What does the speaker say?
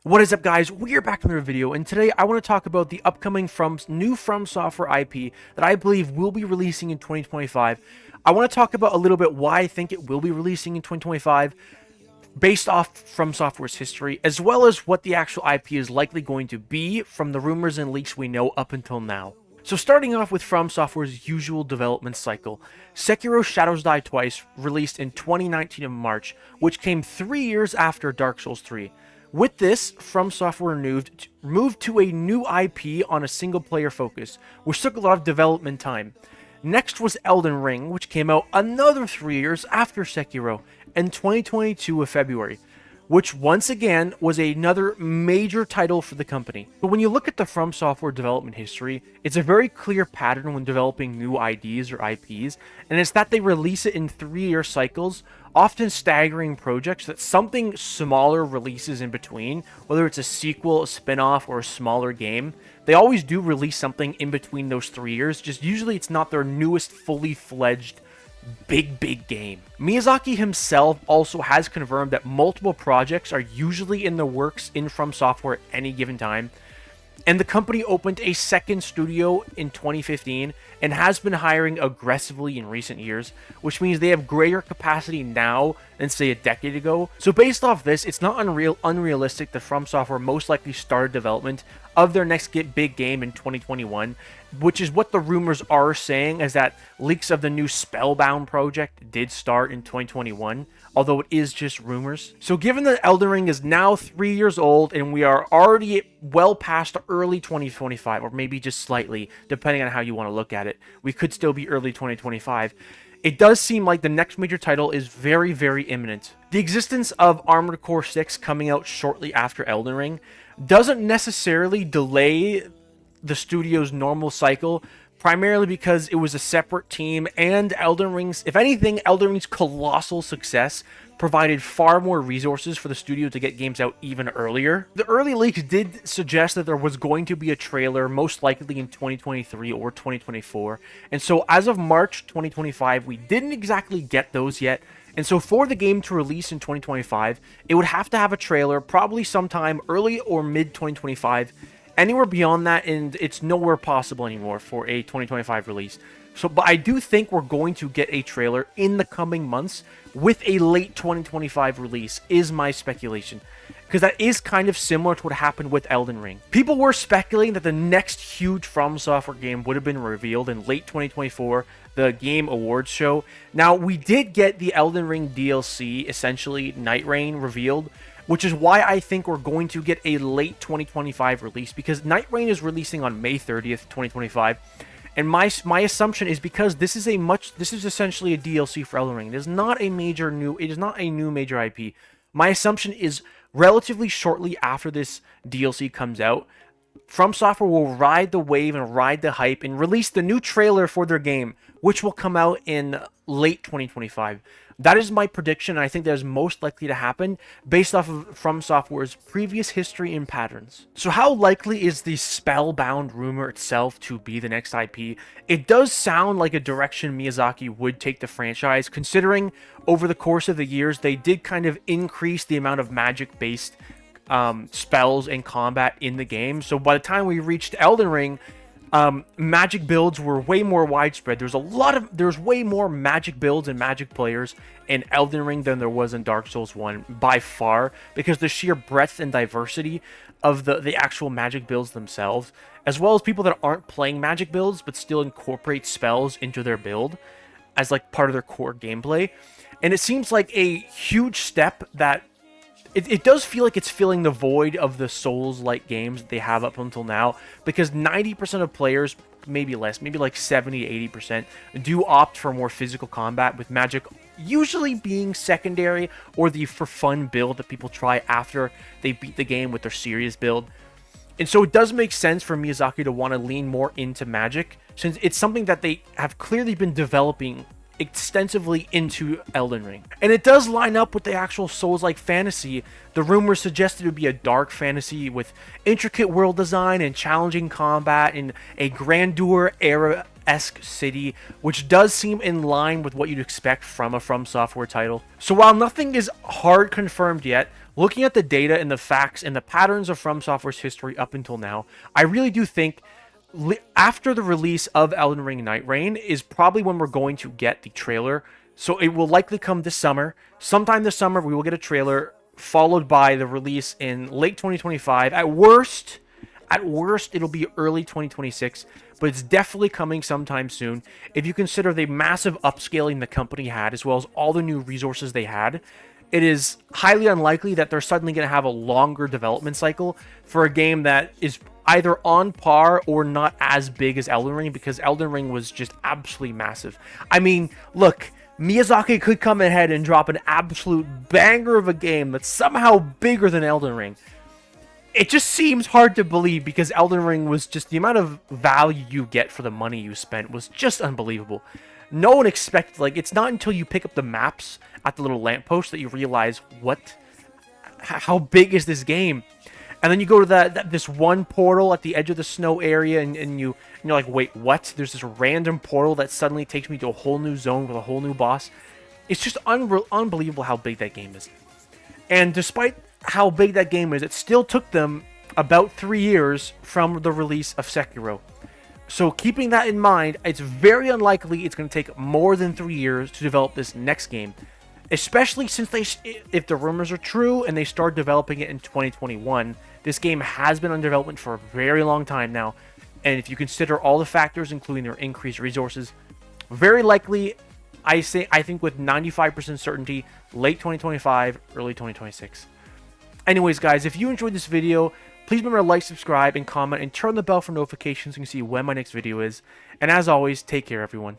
What is up, guys? We are back in another video, and today I want to talk about the upcoming new From Software IP that I believe will be releasing in 2025. I want to talk about a little bit why I think it will be releasing in 2025, based off From Software's history, as well as what the actual IP is likely going to be from the rumors and leaks we know up until now. So starting off with From Software's usual development cycle, Sekiro Shadows Die Twice released in 2019 in March, which came 3 years after Dark Souls 3. With this, From Software moved to a new IP on a single-player focus, which took a lot of development time. Next was Elden Ring, which came out another 3 years after Sekiro, in 2022 of February, which once again was another major title for the company. But when you look at the From Software development history, it's a very clear pattern when developing new IDs or IPs, and it's that they release it in 3-year cycles, often staggering projects that something smaller releases in between, whether it's a sequel, a spin-off, or a smaller game. They always do release something in between those 3 years, just usually it's not their newest fully fledged big game. Miyazaki himself also has confirmed that multiple projects are usually in the works in From Software at any given time, and the company opened a second studio in 2015 and has been hiring aggressively in recent years, which means they have greater capacity now than say a decade ago. So based off this, it's not unrealistic that From Software most likely started development of their next big game in 2021, which is what the rumors are saying, is that leaks of the new Spellbound project did start in 2021, although it is just rumors. So given that Elden Ring is now 3 years old and we are already well past early 2025, or maybe just slightly, depending on how you want to look at it, we could still be early 2025. It does seem like the next major title is very imminent. The existence of Armored Core 6 coming out shortly after Elden Ring doesn't necessarily delay the studio's normal cycle, primarily because it was a separate team, and Elden Ring's, if anything, Elden Ring's colossal success provided far more resources for the studio to get games out even earlier. The early leaks did suggest that there was going to be a trailer, most likely in 2023 or 2024, and so as of March 2025, we didn't exactly get those yet. And so for the game to release in 2025, it would have to have a trailer, probably sometime early or mid 2025. Anywhere beyond that, and it's nowhere possible anymore for a 2025 release. So, but I do think we're going to get a trailer in the coming months with a late 2025 release, is my speculation. Because that is kind of similar to what happened with Elden Ring. People were speculating that the next huge From Software game would have been revealed in late 2024, the Game Awards show. Now, we did get the Elden Ring DLC, essentially Nightreign, revealed, which is why I think we're going to get a late 2025 release, because Nightreign is releasing on May 30th, 2025. And my assumption is because this is essentially a DLC for Elden Ring. It is not a new major IP. My assumption is relatively shortly after this DLC comes out, From Software will ride the wave and ride the hype and release the new trailer for their game, which will come out in late 2025. That is my prediction, and I think that is most likely to happen based off of From Software's previous history and patterns. So how likely is the Spellbound rumor itself to be the next IP? It does sound like a direction Miyazaki would take the franchise, considering over the course of the years they did kind of increase the amount of magic-based spells and combat in the game. So by the time we reached Elden Ring, magic builds were way more widespread. There's way more magic builds and magic players in Elden Ring than there was in Dark Souls 1 by far, because the sheer breadth and diversity of the actual magic builds themselves, as well as people that aren't playing magic builds but still incorporate spells into their build as like part of their core gameplay. And it seems like a huge step that it does feel like it's filling the void of the Souls-like games that they have up until now, because 90% of players, maybe less, maybe like 70-80%, do opt for more physical combat, with magic usually being secondary or the for fun build that people try after they beat the game with their serious build. And so it does make sense for Miyazaki to want to lean more into magic, since it's something that they have clearly been developing extensively into Elden Ring. And it does line up with the actual Souls-like fantasy. The rumors suggested it would be a dark fantasy with intricate world design and challenging combat in a grandeur era-esque city, which does seem in line with what you'd expect from a From Software title. So while nothing is hard confirmed yet, looking at the data and the facts and the patterns of From Software's history up until now, I really do think after the release of Elden Ring Nightreign is probably when we're going to get the trailer. So it will likely come this summer. Sometime this summer, we will get a trailer, followed by the release in late 2025. At worst, it'll be early 2026, but it's definitely coming sometime soon. If you consider the massive upscaling the company had, as well as all the new resources they had, it is highly unlikely that they're suddenly going to have a longer development cycle for a game that is either on par or not as big as Elden Ring, because Elden Ring was just absolutely massive. I mean, look, Miyazaki could come ahead and drop an absolute banger of a game that's somehow bigger than Elden Ring. It just seems hard to believe, because Elden Ring was just, the amount of value you get for the money you spent was just unbelievable. No one expected, like, it's not until you pick up the maps at the little lamppost that you realize, how big is this game? And then you go to this one portal at the edge of the snow area, and you're like, wait, what? There's this random portal that suddenly takes me to a whole new zone with a whole new boss. It's just unbelievable how big that game is. And despite how big that game is, it still took them about 3 years from the release of Sekiro. So keeping that in mind, it's very unlikely it's going to take more than 3 years to develop this next game. Especially since if the rumors are true and they start developing it in 2021, this game has been under development for a very long time now. And if you consider all the factors, including their increased resources, very likely, I think with 95% certainty, late 2025, early 2026. Anyways, guys, if you enjoyed this video, please remember to like, subscribe, and comment, and turn the bell for notifications so you can see when my next video is. And as always, take care, everyone.